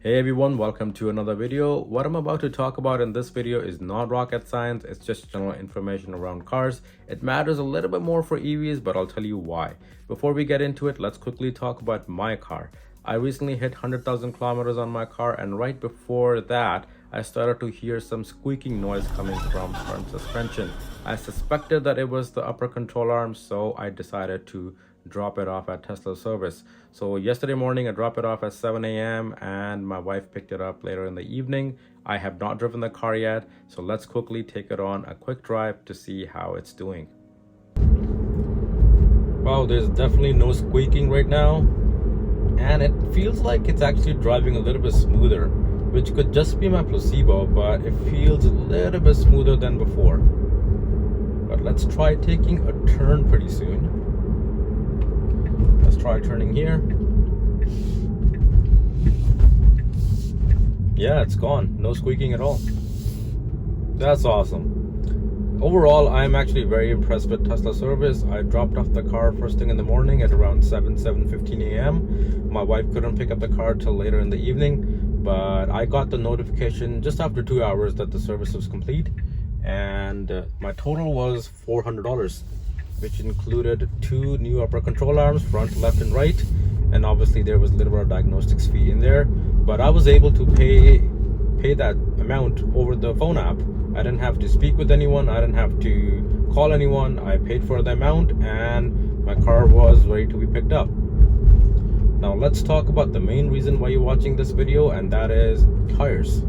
Hey everyone, welcome to another video. What I'm about to talk about in this video is not rocket science, it's just general information around cars. It matters a little bit more for EVs, but I'll tell you why. Before we get into it, let's quickly talk about my car. I recently hit 100,000 kilometers on my car, and right before that, I started to hear some squeaking noise coming from front suspension. I suspected that it was the upper control arm, so I decided to drop it off at Tesla service. So yesterday morning I dropped it off at 7 a.m. and my wife picked it up later in the evening. I have not driven the car yet, so let's quickly take it on a quick drive to see how it's doing. Wow, there's definitely no squeaking right now, and it feels like it's actually driving a little bit smoother, which could just be my placebo, but it feels a little bit smoother than before. But let's try taking a turn pretty soon. Let's try turning here. Yeah, it's gone. No squeaking at all. That's awesome. Overall, I'm actually very impressed with Tesla service. I dropped off the car first thing in the morning at around 7:15 a.m. My wife couldn't pick up the car till later in the evening, but I got the notification just after 2 hours that the service was complete, and my total was $400. Which included 2 new upper control arms, front, left, and right, and obviously there was a little bit of diagnostics fee in there, but I was able to pay that amount over the phone app. I didn't have to speak with anyone, I didn't have to call anyone. I paid for the amount and my car was ready to be picked up. Now let's talk about the main reason why you're watching this video, and that is tires.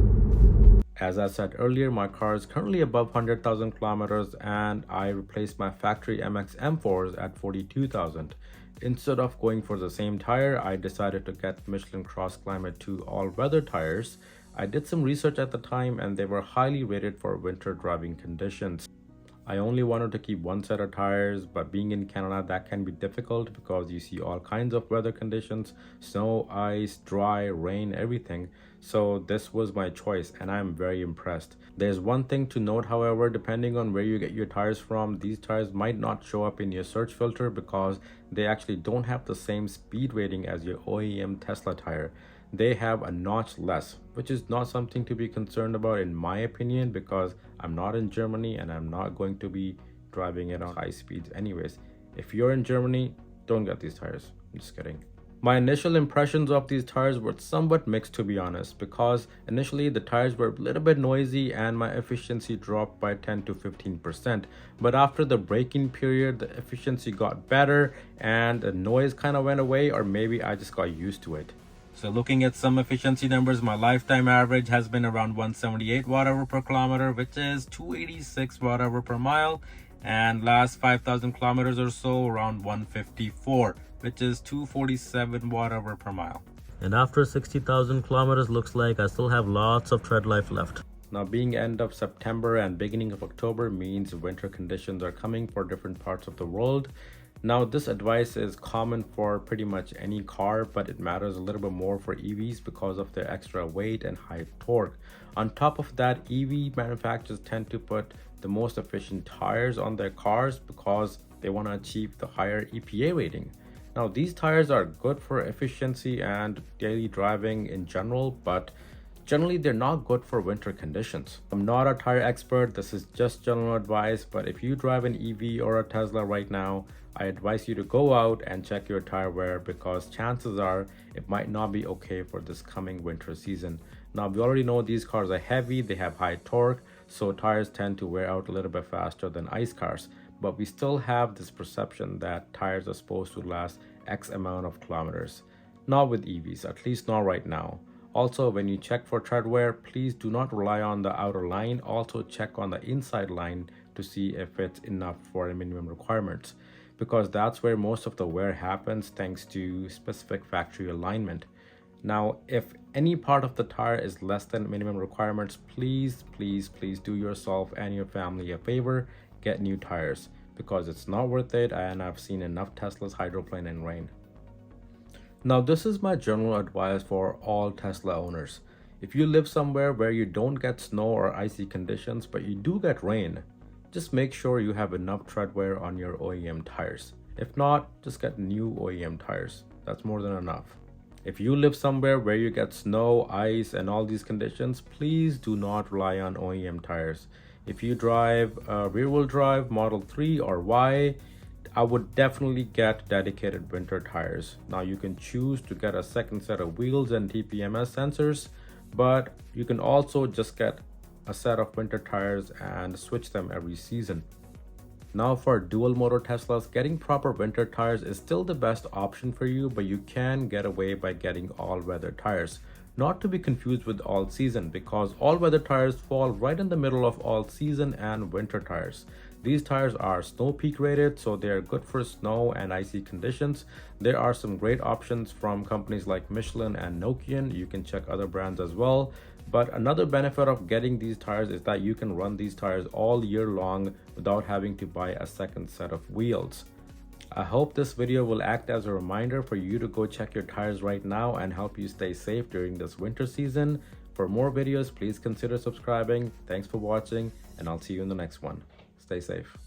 As I said earlier, my car is currently above 100,000 kilometers and I replaced my factory MX M4s at 42,000. Instead of going for the same tire, I decided to get Michelin CrossClimate 2 all-weather tires. I did some research at the time and they were highly rated for winter driving conditions. I only wanted to keep one set of tires, but being in Canada, that can be difficult because you see all kinds of weather conditions: snow, ice, dry, rain, everything. So this was my choice and I'm very impressed. There's one thing to note, however: depending on where you get your tires from, these tires might not show up in your search filter because they actually don't have the same speed rating as your OEM Tesla tire. They have a notch less, which is not something to be concerned about in my opinion, because I'm not in Germany and I'm not going to be driving it on high speeds anyways. If you're in Germany, don't get these tires. I'm just kidding. My initial impressions of these tires were somewhat mixed, to be honest, because initially the tires were a little bit noisy and my efficiency dropped by 10 to 15%. But after the braking period, the efficiency got better and the noise kind of went away, or maybe I just got used to it. So looking at some efficiency numbers, my lifetime average has been around 178 watt-hour per kilometer, which is 286 watt-hour per mile. And last 5,000 kilometers or so, around 154, which is 247 watt-hour per mile. And after 60,000 kilometers, looks like I still have lots of tread life left. Now, being end of September and beginning of October means winter conditions are coming for different parts of the world. Now, this advice is common for pretty much any car, but it matters a little bit more for EVs because of their extra weight and high torque. On top of that, EV manufacturers tend to put the most efficient tires on their cars because they want to achieve the higher EPA rating. Now, these tires are good for efficiency and daily driving in general, but generally they're not good for winter conditions. I'm not a tire expert, this is just general advice, but if you drive an EV or a Tesla right now, I advise you to go out and check your tire wear, because chances are it might not be okay for this coming winter season. Now, we already know these cars are heavy, they have high torque, so tires tend to wear out a little bit faster than ICE cars. But we still have this perception that tires are supposed to last X amount of kilometers. Not with EVs, at least not right now. Also, when you check for tread wear, please do not rely on the outer line. Also check on the inside line to see if it's enough for minimum requirements, because that's where most of the wear happens thanks to specific factory alignment. Now, if any part of the tire is less than minimum requirements, please do yourself and your family a favor, get new tires, because it's not worth it, and I've seen enough Teslas hydroplane in rain. Now, this is my general advice for all Tesla owners. If you live somewhere where you don't get snow or icy conditions, but you do get rain, just make sure you have enough tread wear on your OEM tires. If not, just get new OEM tires. That's more than enough. If you live somewhere where you get snow, ice, and all these conditions, please do not rely on OEM tires. If you drive rear-wheel drive, Model 3 or Y, I would definitely get dedicated winter tires. Now you can choose to get a second set of wheels and TPMS sensors, but you can also just get a set of winter tires and switch them every season. Now for dual motor Teslas, getting proper winter tires is still the best option for you, but you can get away by getting all-weather tires. Not to be confused with all-season, because all-weather tires fall right in the middle of all-season and winter tires. These tires are snow peak rated, so they're good for snow and icy conditions. There are some great options from companies like Michelin and Nokian. You can check other brands as well. But another benefit of getting these tires is that you can run these tires all year long without having to buy a second set of wheels. I hope this video will act as a reminder for you to go check your tires right now and help you stay safe during this winter season. For more videos, please consider subscribing. Thanks for watching, and I'll see you in the next one. Stay safe.